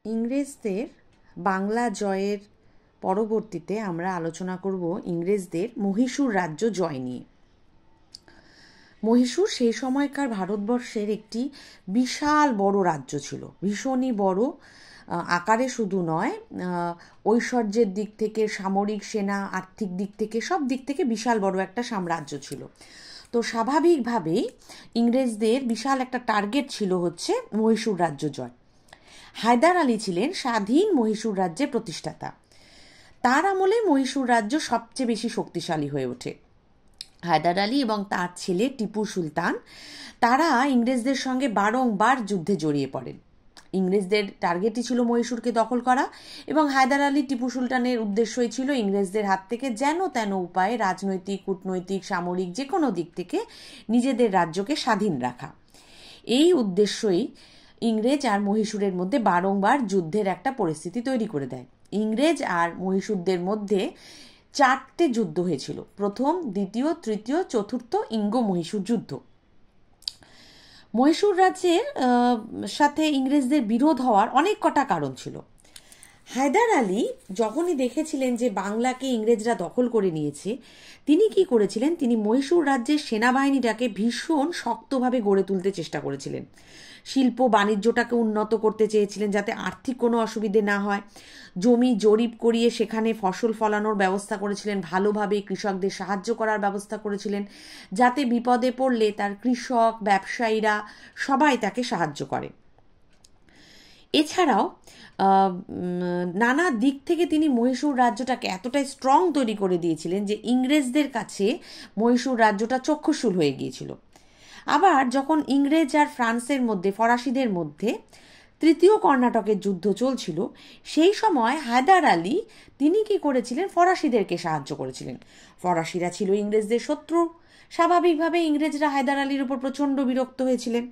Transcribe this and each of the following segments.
ইংরেজদের বাংলা জয়ের পরবর্তীতে আমরা আলোচনা করব ইংরেজদের মহীশূর রাজ্য জয় নিয়ে। মহীশূর সেই সময়কার ভারতবর্ষের একটি বিশাল বড় রাজ্য ছিল, ভীষণই বড়, আকারে শুধু নয়, ঐশ্বর্যের দিক থেকে, সামরিক, সেনা, আর্থিক দিক থেকে, সব দিক থেকে বিশাল বড় একটা সাম্রাজ্য ছিল। তো স্বাভাবিকভাবেই ইংরেজদের বিশাল একটা টার্গেট ছিল হচ্ছে মহীশূর রাজ্য জয়। হায়দার আলী ছিলেন স্বাধীন মহীশূর রাজ্যের প্রতিষ্ঠাতা। তার আমলে মহীশূর রাজ্য সবচেয়ে বেশি শক্তিশালী হয়ে ওঠে। হায়দার আলী এবং তার ছেলে টিপু সুলতান, তারা ইংরেজদের সঙ্গে বারংবার যুদ্ধে জড়িয়ে পড়েন। ইংরেজদের টার্গেটই ছিল মহীশূরকে দখল করা, এবং হায়দার আলী টিপু সুলতানের উদ্দেশ্যই ছিল ইংরেজদের হাত থেকে যেন তেন উপায়ে রাজনৈতিক, কূটনৈতিক, সামরিক যে কোনো দিক থেকে নিজেদের রাজ্যকে স্বাধীন রাখা। এই উদ্দেশ্যই ইংরেজ আর মহীশূরের মধ্যে বারংবার যুদ্ধের একটা পরিস্থিতি তৈরি করে দেয়। ইংরেজ আর মহীশূরদের মধ্যে 4টে যুদ্ধ হয়েছিল: প্রথম, দ্বিতীয়, তৃতীয়, চতুর্থ ইঙ্গ মহীশূর যুদ্ধ। মহীশূর রাজ্যের সাথে ইংরেজদের বিরোধ হওয়ার অনেক কটা কারণ ছিল। হায়দার আলী যখনই দেখেছিলেন যে বাংলাকে ইংরেজরা দখল করে নিয়েছে, তিনি কি করেছিলেন, তিনি মহীশূর রাজ্যের সেনাবাহিনীটাকে ভীষণ শক্তভাবে গড়ে তুলতে চেষ্টা করেছিলেন। শিল্প বাণিজ্যটাকে উন্নত করতে চেয়েছিলেন যাতে আর্থিক কোনো অসুবিধে না হয়। জমি জরিপ করিয়ে সেখানে ফসল ফলানোর ব্যবস্থা করেছিলেন, ভালোভাবে কৃষকদের সাহায্য করার ব্যবস্থা করেছিলেন যাতে বিপদে পড়লে তার কৃষক, ব্যবসায়ীরা সবাই তাকে সাহায্য করে। এছাড়াও নানা দিক থেকে তিনি মহীশূর রাজ্যটাকে এতটাই স্ট্রং তৈরি করে দিয়েছিলেন যে ইংরেজদের কাছে মহীশূর রাজ্যটা চক্ষুশূল হয়ে গিয়েছিল। আবার যখন ইংরেজ আর ফ্রান্সের মধ্যে, ফরাসিদের মধ্যে তৃতীয় কর্ণাটকের যুদ্ধ চলছিল, সেই সময় হায়দার আলী তিনি কি করেছিলেন, ফরাসিদেরকে সাহায্য করেছিলেন। ফরাসিরা ছিল ইংরেজদের শত্রু, স্বাভাবিকভাবে ইংরেজরা হায়দার আলীর উপর প্রচণ্ড বিরক্ত হয়েছিলেন।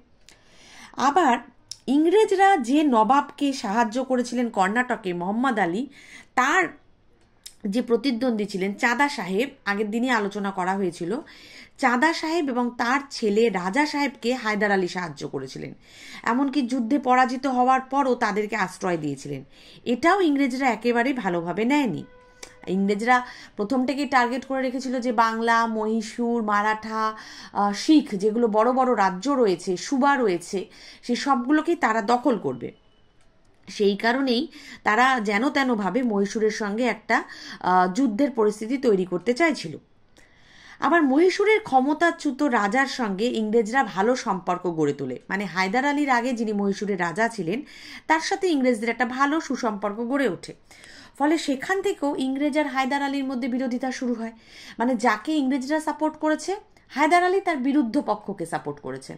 আবার ইংরেজরা যে নবাবকে সাহায্য করেছিলেন কর্ণাটকে, মোহাম্মদ আলী, তার যে প্রতিদ্বন্দ্বী ছিলেন চাঁদা সাহেব, আগের দিনই আলোচনা করা হয়েছিল, চাঁদা সাহেব এবং তার ছেলে রাজা সাহেবকে হায়দার আলী সাহায্য করেছিলেন। এমনকি যুদ্ধে পরাজিত হওয়ার পরও তাদেরকে আশ্রয় দিয়েছিলেন। এটাও ইংরেজরা একেবারে ভালোভাবে নেয়নি। ইংরেজরা প্রথম থেকেই টার্গেট করে রেখেছিল যে বাংলা, মহীশূর, মারাঠা, শিখ, যেগুলো বড় বড় রাজ্য রয়েছে, সুবা রয়েছে, সে সবগুলোকেই তারা দখল করবে। সেই কারণেই তারা যেন তেনভাবে মহীশূরের সঙ্গে একটা যুদ্ধের পরিস্থিতি তৈরি করতে চাইছিল। আবার মহীশূরের ক্ষমতাচ্যুত রাজার সঙ্গে ইংরেজরা ভালো সম্পর্ক গড়ে তোলে, মানে হায়দার আলীর আগে যিনি মহীশূরের রাজা ছিলেন তার সাথে ইংরেজদের একটা ভালো সুসম্পর্ক গড়ে ওঠে। ফলে সেখান থেকেও ইংরেজ আর হায়দার আলীর মধ্যে বিরোধিতা শুরু হয়। মানে যাকে ইংরেজরা সাপোর্ট করেছে, হায়দার আলী তার বিরুদ্ধ পক্ষকে সাপোর্ট করেছেন।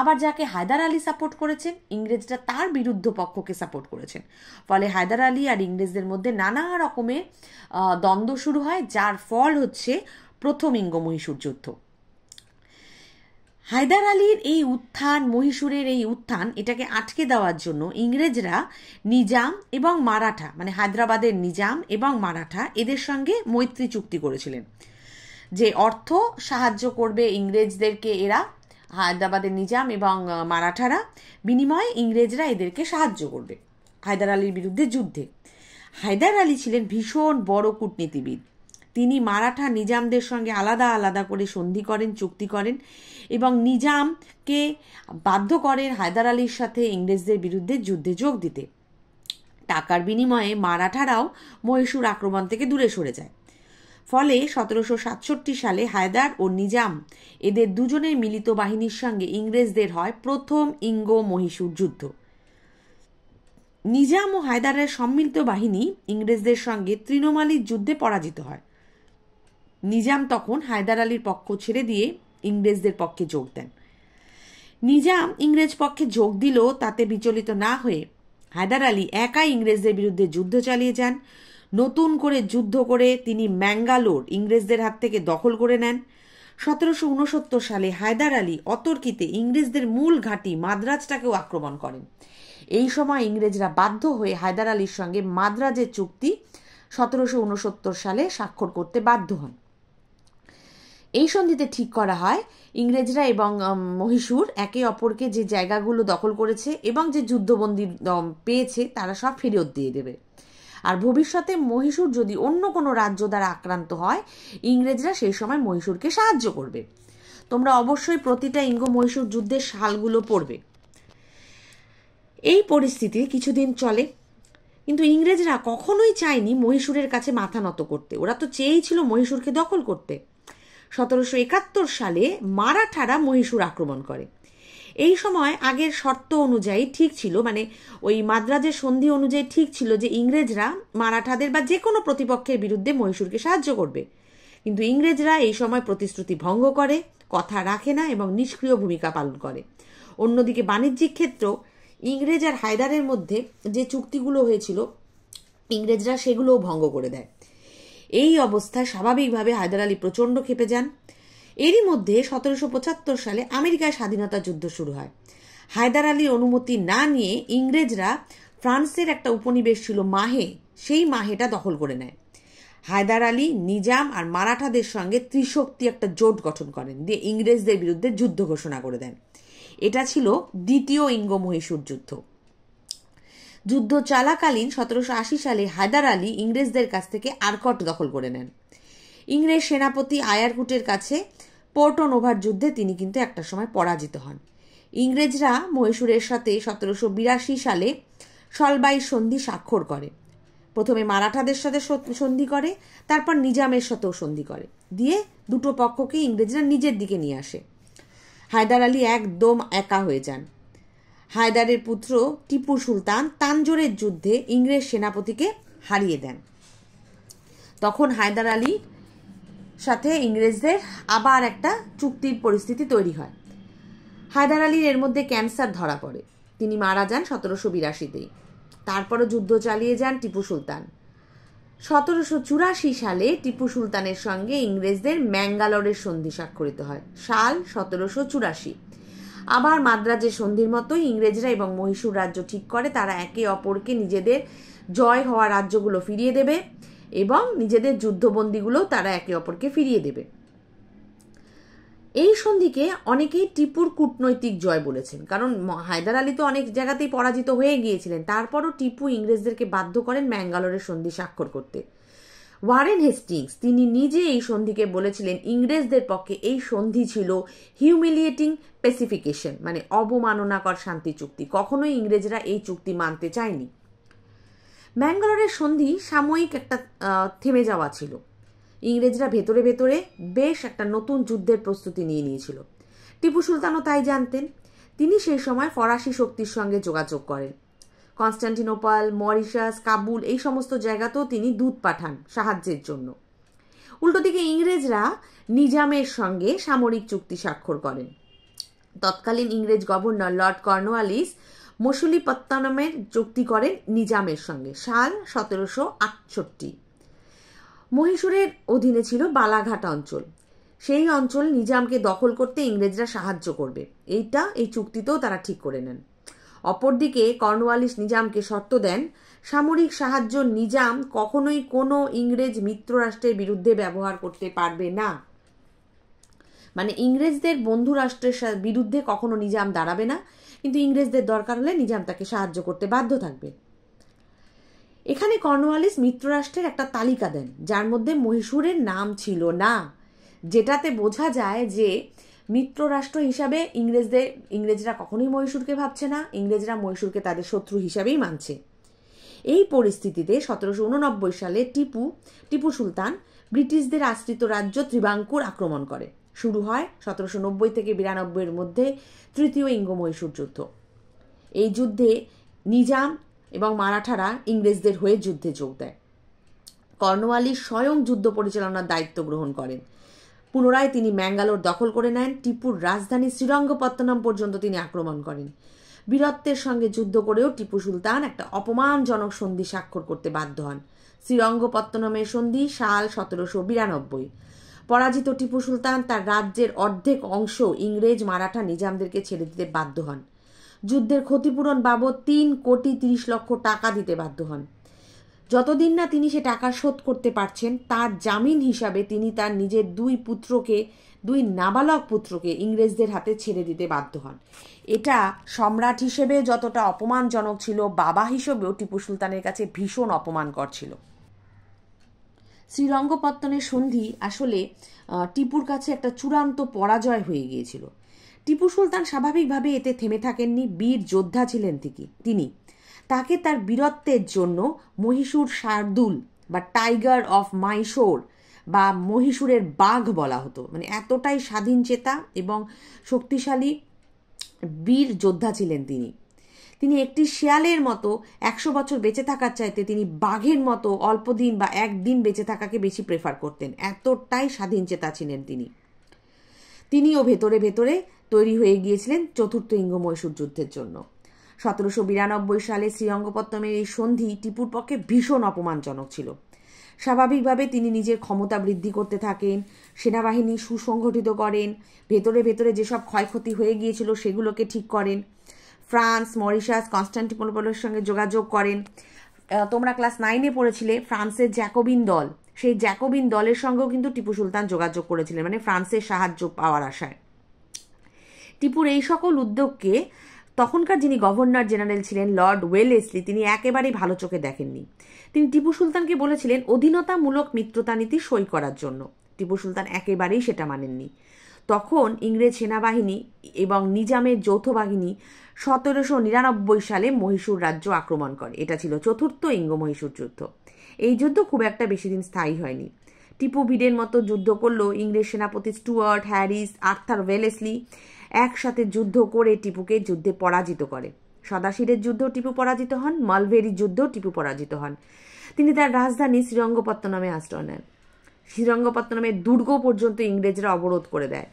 আবার যাকে হায়দার আলী সাপোর্ট করেছেন, ইংরেজরা তার বিরুদ্ধ পক্ষকে সাপোর্ট করেছেন। ফলে হায়দার আলী আর ইংরেজদের মধ্যে নানা রকমের দ্বন্দ্ব শুরু হয়, যার ফল হচ্ছে প্রথম ইঙ্গ মহীশূর যুদ্ধ। হায়দার আলীর এই উত্থান, মহীশূরের এই উত্থান, এটাকে আটকে দেওয়ার জন্য ইংরেজরা নিজাম এবং মারাঠা, মানে হায়দ্রাবাদের নিজাম এবং মারাঠা, এদের সঙ্গে মৈত্রী চুক্তি করেছিলেন যে অর্থ সাহায্য করবে ইংরেজদেরকে এরা, হায়দ্রাবাদের নিজাম এবং মারাঠারা, বিনিময়ে ইংরেজরা এদেরকে সাহায্য করবে হায়দার আলীর বিরুদ্ধে যুদ্ধে। হায়দার আলী ছিলেন ভীষণ বড় কূটনীতিবিদ। তিনি মারাঠা নিজামদের সঙ্গে আলাদা আলাদা করে সন্ধি করেন, চুক্তি করেন, এবং নিজামকে বাধ্য করেন হায়দার আলীর সাথে ইংরেজদের বিরুদ্ধে যুদ্ধে যোগ দিতে। টাকার বিনিময়ে মারাঠারাও মহীশূর আক্রমণ থেকে দূরে সরে যায়। ফলে 1767 সালে হায়দার ও নিজাম এদের দুজনের মিলিত বাহিনীর সঙ্গে ইংরেজদের হয় প্রথম ইঙ্গ মহীশূর যুদ্ধ। নিজাম ও হায়দারের সম্মিলিত বাহিনী ইংরেজদের সঙ্গে তৃণমালির যুদ্ধে পরাজিত হয়। নিজাম তখন হায়দার আলীর পক্ষ ছেড়ে দিয়ে ইংরেজদের পক্ষে যোগ দেন। নিজাম ইংরেজ পক্ষে যোগ দিলেও তাতে বিচলিত না হয়ে হায়দার আলী একাই ইংরেজদের বিরুদ্ধে যুদ্ধ চালিয়ে যান। নতুন করে যুদ্ধ করে তিনি ম্যাঙ্গালোর ইংরেজদের হাত থেকে দখল করে নেন। 1769 সালে হায়দার আলী অতর্কিতে ইংরেজদের মূল ঘাঁটি মাদ্রাজটাকেও আক্রমণ করেন। এই সময় ইংরেজরা বাধ্য হয়ে হায়দার আলীর সঙ্গে মাদ্রাজের চুক্তি 1769 সালে স্বাক্ষর করতে বাধ্য হন। এই সন্ধিতে ঠিক করা হয় ইংরেজরা এবং মহীশূর একে অপরকে যে জায়গাগুলো দখল করেছে এবং যে যুদ্ধবন্দী পেয়েছে তারা সব ফেরত দিয়ে দেবে। আর ভবিষ্যতে মহীশূর যদি অন্য কোনো রাজ্য দ্বারা আক্রান্ত হয়, ইংরেজরা সেই সময় মহীশূরকে সাহায্য করবে। তোমরা অবশ্যই প্রতিটা ইঙ্গ মহীশূর যুদ্ধের সালগুলো পড়বে। এই পরিস্থিতি কিছুদিন চলে, কিন্তু ইংরেজরা কখনোই চায়নি মহীশূরের কাছে মাথা নত করতে। ওরা তো চেয়েছিল মহীশূরকে দখল করতে। 1771 সালে মারাঠারা মহীশূর আক্রমণ করে। এই সময় আগের শর্ত অনুযায়ী ঠিক ছিল, মানে ওই মাদ্রাজের সন্ধি অনুযায়ী ঠিক ছিল যে ইংরেজরা মারাঠাদের বা যে কোনো প্রতিপক্ষের বিরুদ্ধে মহীশূরকে সাহায্য করবে। কিন্তু ইংরেজরা এই সময় প্রতিশ্রুতি ভঙ্গ করে, কথা রাখে না এবং নিষ্ক্রিয় ভূমিকা পালন করে। অন্যদিকে বাণিজ্যিক ক্ষেত্র ইংরেজ আর হায়দারের মধ্যে যে চুক্তিগুলো হয়েছিল ইংরেজরা সেগুলোও ভঙ্গ করে দেয়। এই অবস্থায় স্বাভাবিকভাবে হায়দার আলী প্রচণ্ড ক্ষেপে যান। এরই মধ্যে 1775 সালে আমেরিকায় স্বাধীনতা যুদ্ধ শুরু হয়। হায়দার আলীর অনুমতি না নিয়ে ইংরেজরা ফ্রান্সের একটা উপনিবেশ ছিল মাহে, সেই মাহেটা দখল করে নেয়। হায়দার আলী, নিজাম আর মারাঠাদের সঙ্গে ত্রিশক্তি একটা জোট গঠন করেন, দিয়ে ইংরেজদের বিরুদ্ধে যুদ্ধ ঘোষণা করে দেন। এটা ছিল দ্বিতীয় ইঙ্গ মহীশূর যুদ্ধ। যুদ্ধ চলাকালীন 1780 সালে হায়দার আলী ইংরেজদের কাছ থেকে আরকট দখল করে নেন। ইংরেজ সেনাপতি আয়ারকুটের কাছে পোর্টো নোভার যুদ্ধে তিনি কিন্তু একটা সময় পরাজিত হন। ইংরেজরা মহীশূরের সাথে 1782 সালে সলবাই সন্ধি স্বাক্ষর করে। প্রথমে মারাঠাদের সাথে সন্ধি করে, তারপর নিজামের সাথেও সন্ধি করে, দিয়ে দুটো পক্ষকে ইংরেজরা নিজের দিকে নিয়ে আসে। হায়দার আলী একদম একা হয়ে যান। হায়দারের পুত্র টিপু সুলতান তানজোরের যুদ্ধে ইংরেজ সেনাপতিকে হারিয়ে দেন। তখন হায়দার আলীর সাথে ইংরেজদের আবার একটা চুক্তির পরিস্থিতি তৈরি হয়। হায়দার আলীর এর মধ্যে ক্যান্সার ধরা পড়ে, তিনি মারা যান 1782-তেই। তারপরও যুদ্ধ চালিয়ে যান টিপু সুলতান। 1784 সালে টিপু সুলতানের সঙ্গে ইংরেজদের ম্যাঙ্গালোরের সন্ধি স্বাক্ষরিত হয়, সাল 1784। আবার মাদ্রাজের সন্ধির মতোই ইংরেজরা এবং মহীশূর রাজ্য ঠিক করে তারা একে অপরকে নিজেদের জয় হওয়া রাজ্যগুলো ফিরিয়ে দেবে এবং নিজেদের যুদ্ধবন্দীগুলো তারা একে অপরকে ফিরিয়ে দেবে। এই সন্ধিকে অনেকেই টিপুর কূটনৈতিক জয় বলেছেন, কারণ হায়দার আলী তো অনেক জায়গাতেই পরাজিত হয়ে গিয়েছিলেন। তারপরও টিপু ইংরেজদেরকে বাধ্য করেন ম্যাঙ্গালোরের সন্ধি স্বাক্ষর করতে। ওয়ারেন হেস্টিংস তিনি নিজে এই সন্ধিকে বলেছিলেন ইংরেজদের পক্ষে এই সন্ধি ছিল হিউমিলিয়েটিং পেসিফিকেশন, মানে অবমাননাকর শান্তি চুক্তি। কখনোই ইংরেজরা এই চুক্তি মানতে চায়নি। ম্যাঙ্গালোরের সন্ধি সাময়িক একটা থেমে যাওয়া ছিল। ইংরেজরা ভেতরে ভেতরে বেশ একটা নতুন যুদ্ধের প্রস্তুতি নিয়ে নিয়েছিল। টিপু সুলতানও তাই জানতেন। তিনি সেই সময় ফরাসি শক্তির সঙ্গে যোগাযোগ করেন। কনস্টান্টিনোপল, মরিশাস, কাবুল এই সমস্ত জায়গাতেও তিনি দূত পাঠান সাহায্যের জন্য। উল্টো দিকে ইংরেজরা নিজামের সঙ্গে সামরিক চুক্তি স্বাক্ষর করেন। তৎকালীন ইংরেজ গভর্নর লর্ড কর্নওয়ালিস মসুলিপত্তনমের চুক্তি করেন নিজামের সঙ্গে, সাল 1768। মহীশূরের অধীনে ছিল বালাঘাট অঞ্চল। সেই অঞ্চল নিজামকে দখল করতে ইংরেজরা সাহায্য করবে, এই চুক্তিতেও তারা ঠিক করে নেন। অপরদিকে কর্নওয়ালিস নিজামকে শর্ত দেন সামরিক সাহায্য নিজাম কখনোই কোনো ইংরেজ মিত্র রাষ্ট্রের বিরুদ্ধে ব্যবহার করতে পারবে না, মানে ইংরেজদের বন্ধু রাষ্ট্রের বিরুদ্ধে কখনো নিজাম দাঁড়াবে না, কিন্তু ইংরেজদের দরকার হলে নিজাম তাকে সাহায্য করতে বাধ্য থাকবে। এখানে কর্নওয়ালিস মিত্ররাষ্ট্রের একটা তালিকা দেন যার মধ্যে মহীশূরের নাম ছিল না, যেটাতে বোঝা যায় যে মিত্ররাষ্ট্র হিসাবে ইংরেজরা কখনোই মহীশূরকে ভাবছে না, ইংরেজরা মহীশূরকে তাদের শত্রু হিসাবেই মানছে। এই পরিস্থিতিতে 1789 সালে টিপু সুলতান ব্রিটিশদের আশ্রিত রাজ্য ত্রিবাঙ্কুর আক্রমণ করে। শুরু হয় 1790 থেকে 92 মধ্যে তৃতীয় ইঙ্গ মহীশূর যুদ্ধ। এই যুদ্ধে নিজাম এবং মারাঠারা ইংরেজদের হয়ে যুদ্ধে যোগ দেয়। কর্নওয়ালিস স্বয়ং যুদ্ধ পরিচালনার দায়িত্ব গ্রহণ করেন। পুনরায় তিনি ম্যাঙ্গালোর দখল করে নেন। টিপুর রাজধানী শ্রীরঙ্গপত্তনম পর্যন্ত তিনি আক্রমণ করেন। বীরত্বের সঙ্গে যুদ্ধ করেও টিপু সুলতান একটা অপমানজনক সন্ধি স্বাক্ষর করতে বাধ্য হন, শ্রীরঙ্গপত্তনমের সন্ধি, সাল 1792। পরাজিত টিপু সুলতান তার রাজ্যের অর্ধেক অংশ ইংরেজ, মারাঠা, নিজামদেরকে ছেড়ে দিতে বাধ্য হন। যুদ্ধের ক্ষতিপূরণ বাবদ 3,30,00,000 টাকা দিতে বাধ্য হন। যতদিন না তিনি সে টাকা শোধ করতে পারছেন, তার জামিন হিসাবে তিনি তার নিজের দুই নাবালক পুত্রকে ইংরেজদের হাতে ছেড়ে দিতে বাধ্য হন। এটা সম্রাট হিসেবে যতটা অপমানজনক ছিল, বাবা হিসেবেও টিপু সুলতানের কাছে ভীষণ অপমানকর ছিল। শ্রীরঙ্গপত্তনের সন্ধি আসলে টিপুর কাছে একটা চূড়ান্ত পরাজয় হয়ে গিয়েছিল। টিপু সুলতান স্বাভাবিকভাবে এতে থেমে থাকেননি। বীর যোদ্ধা ছিলেন তিনি। তাকে তার বীরত্বের জন্য মহীশূর শার্দুল বা টাইগার অফ মাইশোর বা মহীশূরের বাঘ বলা হতো। মানে এতটাই স্বাধীন চেতা এবং শক্তিশালী বীর যোদ্ধা ছিলেন তিনি একটি শিয়ালের মতো 100 বছর বেঁচে থাকার চাইতে তিনি বাঘের মতো অল্প দিন বা একদিন বেঁচে থাকাকে বেশি প্রেফার করতেন। এতটাই স্বাধীন চেতা ছিলেন তিনিও ভেতরে ভেতরে তৈরি হয়ে গিয়েছিলেন চতুর্থ ইঙ্গ মহীশূর যুদ্ধের জন্য। 1792 সালে শ্রীরঙ্গপত্তমের এই সন্ধি টিপুর পক্ষে ভীষণ অপমানজনক ছিল। স্বাভাবিকভাবে তিনি নিজের ক্ষমতা বৃদ্ধি করতে থাকেন, সেনাবাহিনী সুসংগঠিত করেন, ভেতরে ভেতরে যেসব ক্ষয়ক্ষতি হয়ে গিয়েছিল সেগুলোকে ঠিক করেন, ফ্রান্স, মরিশাস, কনস্টান্টিনোপলের সঙ্গে যোগাযোগ করেন। তোমরা ক্লাস 9-এ পড়েছিলে ফ্রান্সের জ্যাকোবিন দল, সেই জ্যাকোবিন দলের সঙ্গেও কিন্তু টিপু সুলতান যোগাযোগ করেছিলেন, মানে ফ্রান্সের সাহায্য পাওয়ার আশায়। টিপুর এই সকল উদ্যোগকে তখনকার যিনি গভর্নর জেনারেল ছিলেন লর্ড ওয়েলেসলি, তিনি একেবারেই ভালো চোখে দেখেননি। তিনি টিপু সুলতানকে বলেছিলেন অধীনতামূলক মিত্রতা নীতি সই করার জন্য। টিপু সুলতান একেবারেই সেটা মানেননি। তখন ইংরেজ সেনাবাহিনী এবং নিজামের যৌথ বাহিনী 1799 সালে মহীশূর রাজ্য আক্রমণ করে। এটা ছিল চতুর্থ ইঙ্গ মহীশূর যুদ্ধ। এই যুদ্ধ খুব একটা বেশি দিন স্থায়ী হয়নি। টিপু বীরের মতো যুদ্ধ করলেও ইংরেজ সেনাপতি স্টুয়ার্ট, হ্যারিস, আর্থার ওয়েলেসলি একসাথে যুদ্ধ করে টিপুকে যুদ্ধে পরাজিত করে। সদাশিরের যুদ্ধ টিপু পরাজিত হন, মালভেরির যুদ্ধ টিপু পরাজিত হন। তিনি তার রাজধানী শ্রীরঙ্গপত্তনমে আশ্রয় নেন। শ্রীরঙ্গপত্তনমের দুর্গ পর্যন্ত ইংরেজরা অবরোধ করে দেয়।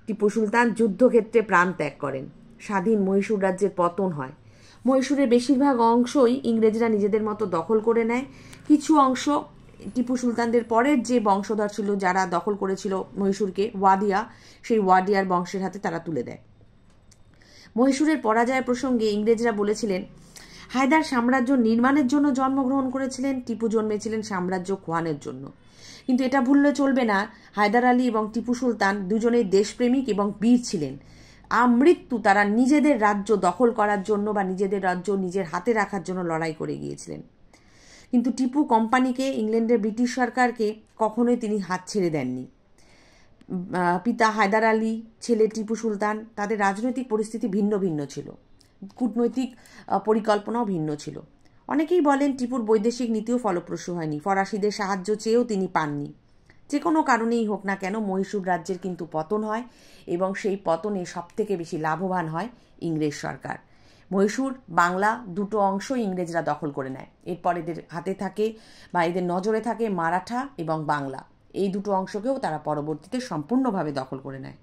টিপু সুলতান যুদ্ধক্ষেত্রে প্রাণ ত্যাগ করেন। স্বাধীন মহীশূর রাজ্যের পতন হয়। মহীশূরের বেশিরভাগ অংশই ইংরেজরা নিজেদের মতো দখল করে নেয়। কিছু অংশ টিপু সুলতানদের পরের যে বংশধর ছিল, যারা দখল করেছিল মহীশূরকে, ওয়াডিয়া, সেই ওয়াডিয়ার বংশের হাতে তারা তুলে দেয়। মহীশূরের পরাজয় প্রসঙ্গে ইংরেজরা বলেছিলেন হায়দার সাম্রাজ্য নির্মাণের জন্য জন্মগ্রহণ করেছিলেন, টিপু জন্মেছিলেন সাম্রাজ্য খোয়ানোর জন্য। কিন্তু এটা ভুললে চলবে না, হায়দার আলী এবং টিপু সুলতান দুজনেই দেশপ্রেমিক এবং বীর ছিলেন। আমৃত্যু তারা নিজেদের রাজ্য দখল করার জন্য বা নিজেদের রাজ্য নিজের হাতে রাখার জন্য লড়াই করে গিয়েছিলেন। কিন্তু টিপু কোম্পানিকে, ইংল্যান্ডের ব্রিটিশ সরকারকে কখনোই তিনি হাত ছেড়ে দেননি। পিতা হায়দার আলী, ছেলে টিপু সুলতান, তাদের রাজনৈতিক পরিস্থিতি ভিন্ন ভিন্ন ছিল, কূটনৈতিক পরিকল্পনাও ভিন্ন ছিল। অনেকেই বলেন টিপুর বৈদেশিক নীতিও ফলপ্রসূ হয়নি, ফরাসিদের সাহায্য চেয়েও তিনি পাননি। যে কোনো কারণেই হোক না কেন, মহীশূর রাজ্যের কিন্তু পতন হয় এবং সেই পতনে সবথেকে বেশি লাভবান হয় ইংরেজ সরকার। মহীশূর, বাংলা দুটো অংশ ইংরেজরা দখল করে নেয়। এরপর এদের হাতে থাকে বা এদের নজরে থাকে মারাঠা এবং বাংলা। এই দুটো অংশকেও তারা পরবর্তীতে সম্পূর্ণভাবে দখল করে নেয়।